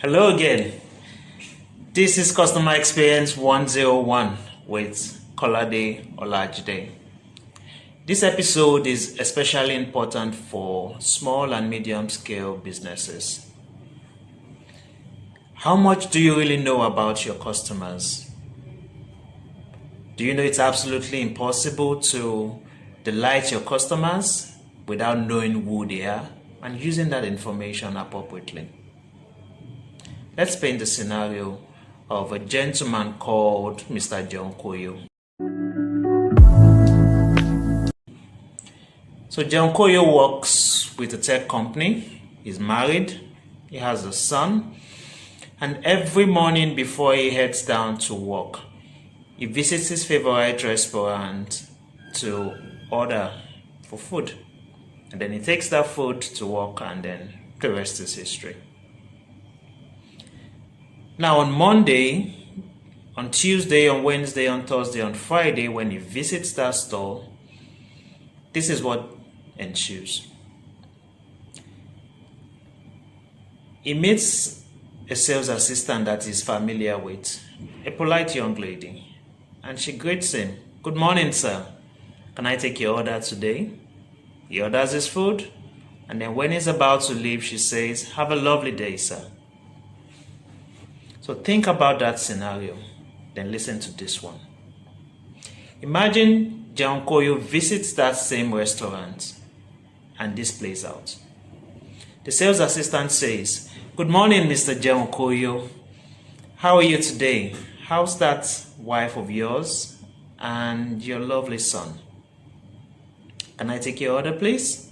Hello again. This is Customer Experience 101 with Kolade Olajide. This episode is especially important for small and medium scale businesses. How much do you really know about your customers? Do you know it's absolutely impossible to delight your customers without knowing who they are and using that information appropriately? Let's paint the scenario of a gentleman called Mr. John Koyo. So John Koyo works with a tech company. He's married. He has a son. And every morning before he heads down to work, he visits his favorite restaurant to order for food. And then he takes that food to work, and then the rest is history. Now on Monday, on Tuesday, on Wednesday, on Thursday, on Friday, when he visits that store, this is what ensues. He meets a sales assistant that he's familiar with, a polite young lady, and she greets him. "Good morning, sir. Can I take your order today?" He orders his food, and then when he's about to leave, she says, "Have a lovely day, sir." So think about that scenario, then listen to this one. Imagine John Koyo visits that same restaurant and this plays out. The sales assistant says, "Good morning, Mr. John Koyo. How are you today? How's that wife of yours and your lovely son? Can I take your order, please?"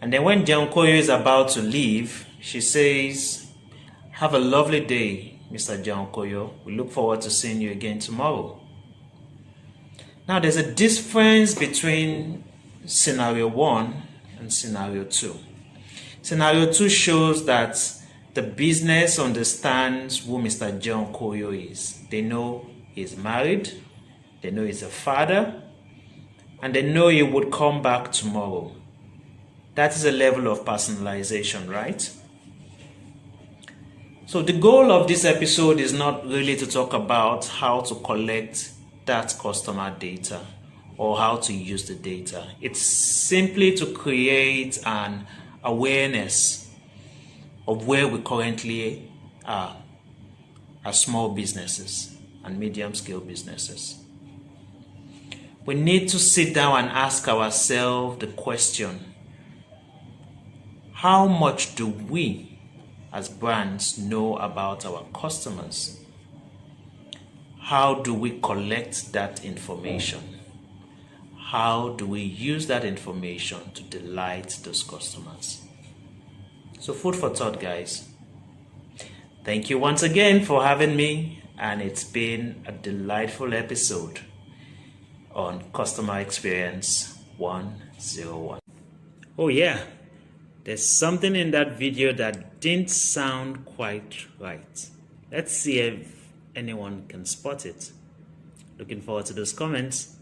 And then when John Koyo is about to leave, she says, "Have a lovely day, Mr. John Koyo. We look forward to seeing you again tomorrow." Now, there's a difference between scenario 1 and scenario 2. Scenario 2 shows that the business understands who Mr. John Koyo is. They know he's married, they know he's a father, and they know he would come back tomorrow. That is a level of personalization, right? So the goal of this episode is not really to talk about how to collect that customer data or how to use the data. It's simply to create an awareness of where we currently are as small businesses and medium scale businesses. We need to sit down and ask ourselves the question, how much do we as brands know about our customers? How do we collect that information? How do we use that information to delight those customers? So food for thought, guys. Thank you once again for having me, and it's been a delightful episode on Customer Experience 101. Oh yeah, there's something in that video that didn't sound quite right. Let's see if anyone can spot it. Looking forward to those comments.